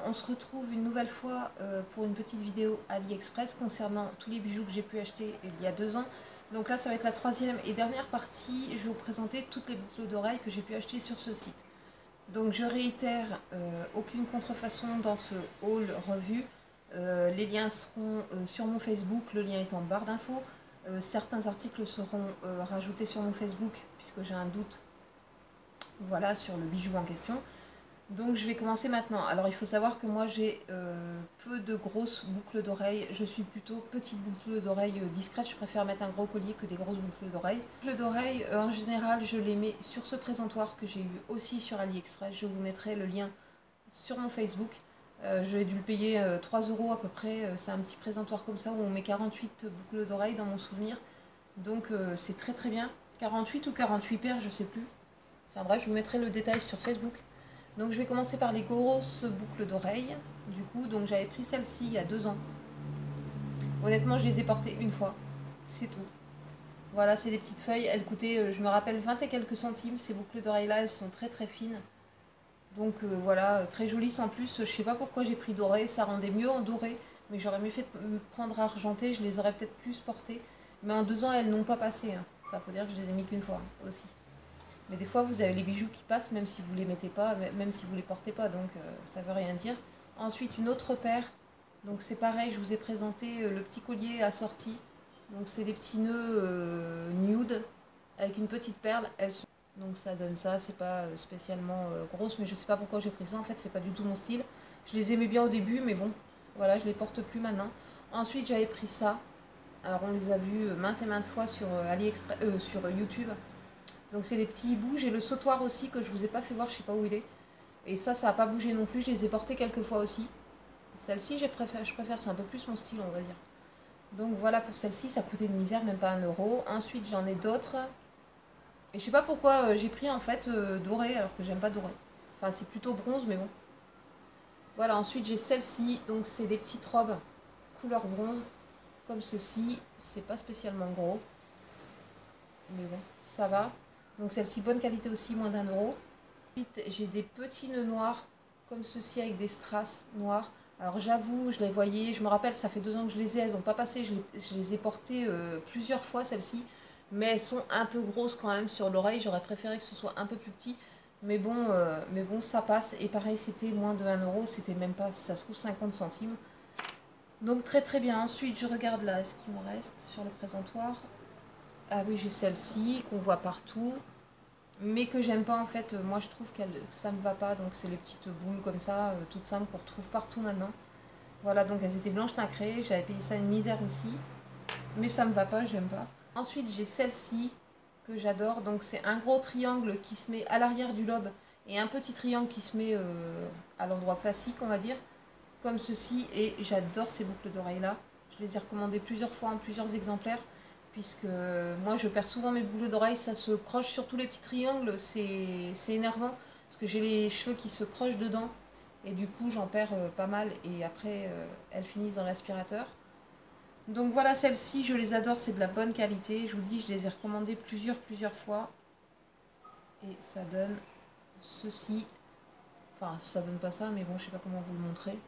on se retrouve une nouvelle fois pour une petite vidéo AliExpress concernant tous les bijoux que j'ai pu acheter il y a 2 ans. Donc là, ça va être la troisième et dernière partie. Je vais vous présenter toutes les boucles d'oreilles que j'ai pu acheter sur ce site. Donc je réitère, aucune contrefaçon dans ce haul revu. Les liens seront sur mon Facebook, le lien est en barre d'infos. Certains articles seront rajoutés sur mon Facebook puisque j'ai un doute, voilà, sur le bijou en question. Donc je vais commencer maintenant. Alors il faut savoir que moi j'ai peu de grosses boucles d'oreilles. Je suis plutôt petite boucle d'oreilles discrète. Je préfère mettre un gros collier que des grosses boucles d'oreilles. Les boucles d'oreilles, en général, je les mets sur ce présentoir que j'ai eu aussi sur AliExpress. Je vous mettrai le lien sur mon Facebook. J'ai dû le payer 3 € à peu près. C'est un petit présentoir comme ça où on met 48 boucles d'oreilles dans mon souvenir. Donc c'est très très bien. 48 ou 48 paires, je sais plus. Enfin bref, je vous mettrai le détail sur Facebook. Donc je vais commencer par les grosses boucles d'oreilles. Du coup, donc j'avais pris celle-ci il y a 2 ans. Honnêtement, je les ai portées une fois. C'est tout. Voilà, c'est des petites feuilles. Elles coûtaient, je me rappelle, 20 et quelques centimes. Ces boucles d'oreilles-là, elles sont très très fines. Donc voilà, très jolies sans plus. Je sais pas pourquoi j'ai pris doré. Ça rendait mieux en doré. Mais j'aurais mieux fait de me prendre argenté. Je les aurais peut-être plus portées. Mais en 2 ans, elles n'ont pas passé. Enfin, faut dire que je les ai mis qu'une fois aussi. Mais des fois, vous avez les bijoux qui passent, même si vous les mettez pas, même si vous les portez pas, donc ça veut rien dire. Ensuite, une autre paire. Donc c'est pareil, je vous ai présenté le petit collier assorti. Donc c'est des petits nœuds nude avec une petite perle. Donc ça donne ça, c'est pas spécialement grosse, mais je sais pas pourquoi j'ai pris ça. En fait, c'est pas du tout mon style. Je les aimais bien au début, mais bon, voilà, je les porte plus maintenant. Ensuite, j'avais pris ça. Alors on les a vus maintes et maintes fois sur AliExpress, sur YouTube. Donc c'est des petits hiboux. J'ai le sautoir aussi que je vous ai pas fait voir, je sais pas où il est. Et ça n'a pas bougé non plus. Je les ai portés quelques fois aussi. Celle-ci, je préfère, c'est un peu plus mon style, on va dire. Donc voilà pour celle-ci, ça coûtait une misère, même pas 1 €. Ensuite, j'en ai d'autres. Et je sais pas pourquoi j'ai pris en fait doré alors que j'aime pas doré. Enfin, c'est plutôt bronze, mais bon. Voilà, ensuite j'ai celle-ci. Donc c'est des petites robes couleur bronze, comme ceci. C'est pas spécialement gros. Mais bon, ça va. Donc celle-ci, bonne qualité aussi, moins d'1 €. Ensuite, j'ai des petits nœuds noirs, comme ceci, avec des strass noirs. Alors j'avoue, je les voyais, je me rappelle, ça fait 2 ans que je les ai, elles n'ont pas passé, je les ai portées plusieurs fois, celles-ci. Mais elles sont un peu grosses quand même sur l'oreille, j'aurais préféré que ce soit un peu plus petit. Mais bon, ça passe. Et pareil, c'était moins de 1 €, c'était même pas, si ça se trouve, 50 centimes. Donc très très bien. Ensuite, je regarde là ce qui me reste sur le présentoir. Ah oui, j'ai celle-ci qu'on voit partout, mais que j'aime pas en fait. Moi, je trouve que ça me va pas. Donc, c'est les petites boules comme ça, toutes simples qu'on retrouve partout maintenant. Voilà, donc elles étaient blanches nacrées. J'avais payé ça une misère aussi, mais ça me va pas, j'aime pas. Ensuite, j'ai celle-ci que j'adore. Donc, c'est un gros triangle qui se met à l'arrière du lobe et un petit triangle qui se met à l'endroit classique, on va dire, comme ceci. Et j'adore ces boucles d'oreilles là. Je les ai recommandées plusieurs fois en plusieurs exemplaires, puisque moi je perds souvent mes boucles d'oreilles, ça se croche sur tous les petits triangles, c'est énervant, parce que j'ai les cheveux qui se crochent dedans, et du coup j'en perds pas mal, et après elles finissent dans l'aspirateur. Donc voilà, celles-ci, je les adore, c'est de la bonne qualité, je vous dis, je les ai recommandées plusieurs fois, et ça donne ceci, enfin ça donne pas ça, mais bon, je sais pas comment vous le montrer.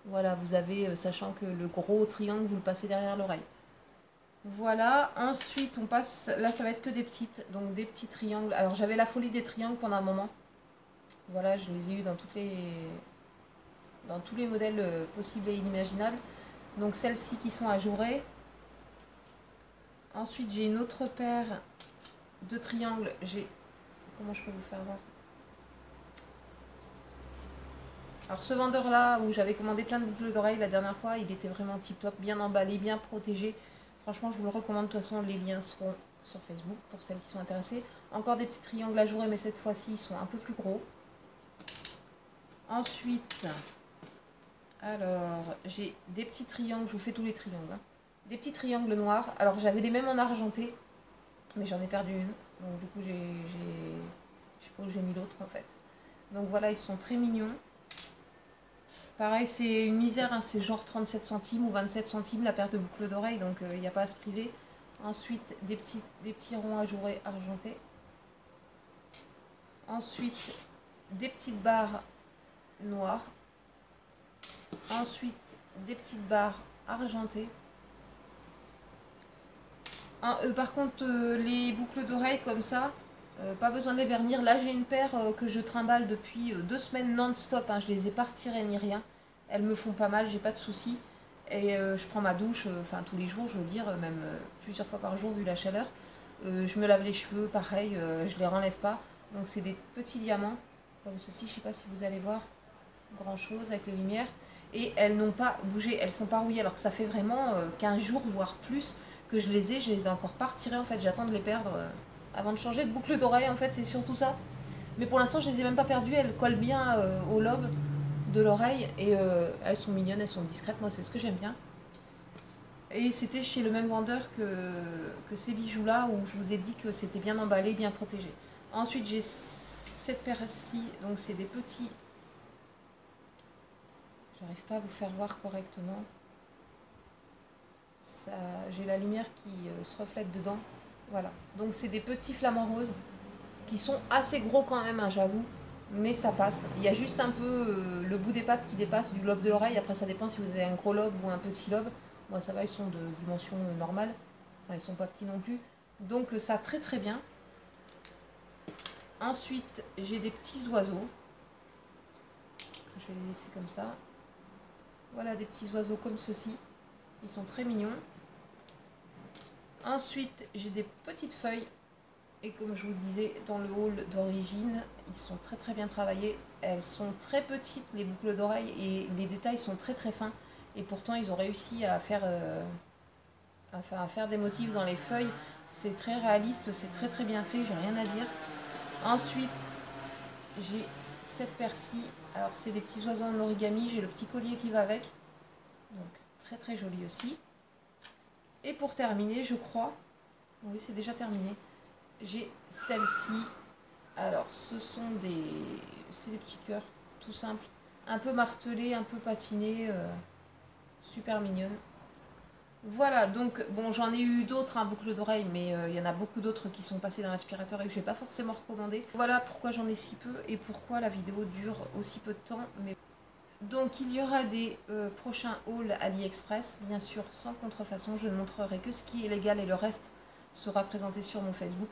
Voilà, vous avez, sachant que le gros triangle, vous le passez derrière l'oreille. Voilà, ensuite on passe, là ça va être que des petites, donc des petits triangles. Alors j'avais la folie des triangles pendant un moment. Voilà, je les ai eu dans tous les modèles possibles et inimaginables. Donc celles-ci qui sont ajourées. Ensuite j'ai une autre paire de triangles. Comment je peux vous faire voir? Alors ce vendeur là, où j'avais commandé plein de boucles d'oreilles la dernière fois, il était vraiment tip top, bien emballé, bien protégé. Franchement, je vous le recommande. De toute façon, les liens seront sur Facebook pour celles qui sont intéressées. Encore des petits triangles ajourés, mais cette fois-ci, ils sont un peu plus gros. Ensuite, alors, j'ai des petits triangles. Je vous fais tous les triangles. Des petits triangles noirs. Alors, j'avais les mêmes en argenté, mais j'en ai perdu une. Donc, du coup, je sais pas où j'ai mis l'autre, en fait. Donc, voilà, ils sont très mignons. Pareil, c'est une misère, hein, c'est genre 37 centimes ou 27 centimes la paire de boucles d'oreilles, donc il n'y a pas à se priver. Ensuite, des petits ronds ajourés argentés. Ensuite, des petites barres noires. Ensuite, des petites barres argentées. Par contre, les boucles d'oreilles comme ça, pas besoin de les vernir. Là, j'ai une paire que je trimballe depuis 2 semaines non-stop. Hein. Je les ai pas retirées ni rien. Elles me font pas mal, j'ai pas de soucis. Et je prends ma douche, enfin tous les jours, je veux dire, même plusieurs fois par jour vu la chaleur. Je me lave les cheveux, pareil, je les renlève pas. Donc c'est des petits diamants, comme ceci, je sais pas si vous allez voir grand chose avec les lumières. Et elles n'ont pas bougé, elles sont pas rouillées, alors que ça fait vraiment 15 jours, voire plus, que je les ai encore pas retirées en fait. J'attends de les perdre avant de changer de boucle d'oreille, en fait, c'est surtout ça. Mais pour l'instant, je les ai même pas perdues, elles collent bien au lobe de l'oreille et elles sont mignonnes, elles sont discrètes, moi c'est ce que j'aime bien. Et c'était chez le même vendeur que ces bijoux là où je vous ai dit que c'était bien emballé, bien protégé. Ensuite j'ai cette paire-ci, donc c'est des petits, j'arrive pas à vous faire voir correctement, j'ai la lumière qui se reflète dedans, voilà. Donc c'est des petits flamants roses qui sont assez gros quand même, hein, j'avoue. Mais ça passe. Il y a juste un peu le bout des pattes qui dépasse du lobe de l'oreille. Après, ça dépend si vous avez un gros lobe ou un petit lobe. Moi, ça va, ils sont de dimension normale. Enfin, ils sont pas petits non plus. Donc, ça très très bien. Ensuite, j'ai des petits oiseaux. Je vais les laisser comme ça. Voilà, des petits oiseaux comme ceci. Ils sont très mignons. Ensuite, j'ai des petites feuilles. Et comme je vous le disais, dans le haul d'origine, ils sont très très bien travaillés. Elles sont très petites, les boucles d'oreilles, et les détails sont très très fins. Et pourtant, ils ont réussi à faire des motifs dans les feuilles. C'est très réaliste, c'est très très bien fait, j'ai rien à dire. Ensuite, j'ai cette paire-ci. Alors, c'est des petits oiseaux en origami, j'ai le petit collier qui va avec. Donc, très très joli aussi. Et pour terminer, je crois... Oui, c'est déjà terminé. J'ai celle-ci. Alors, c'est des petits cœurs, tout simples. Un peu martelés, un peu patinés. Super mignonnes. Voilà, donc, bon, j'en ai eu d'autres, un boucle d'oreille, mais il y en a beaucoup d'autres qui sont passés dans l'aspirateur et que je n'ai pas forcément recommandé. Voilà pourquoi j'en ai si peu et pourquoi la vidéo dure aussi peu de temps. Mais... Donc, il y aura des prochains hauls AliExpress, bien sûr, sans contrefaçon. Je ne montrerai que ce qui est légal et le reste sera présenté sur mon Facebook.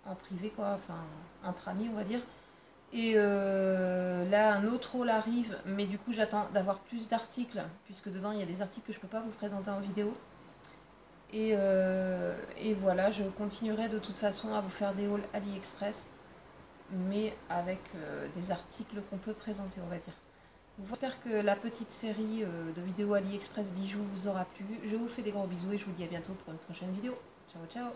En privé quoi, enfin entre amis on va dire. Et là un autre haul arrive, mais du coup j'attends d'avoir plus d'articles, puisque dedans il y a des articles que je peux pas vous présenter en vidéo. Et voilà, je continuerai de toute façon à vous faire des hauls AliExpress, mais avec des articles qu'on peut présenter on va dire. J'espère que la petite série de vidéos AliExpress bijoux vous aura plu. Je vous fais des gros bisous et je vous dis à bientôt pour une prochaine vidéo. Ciao ciao.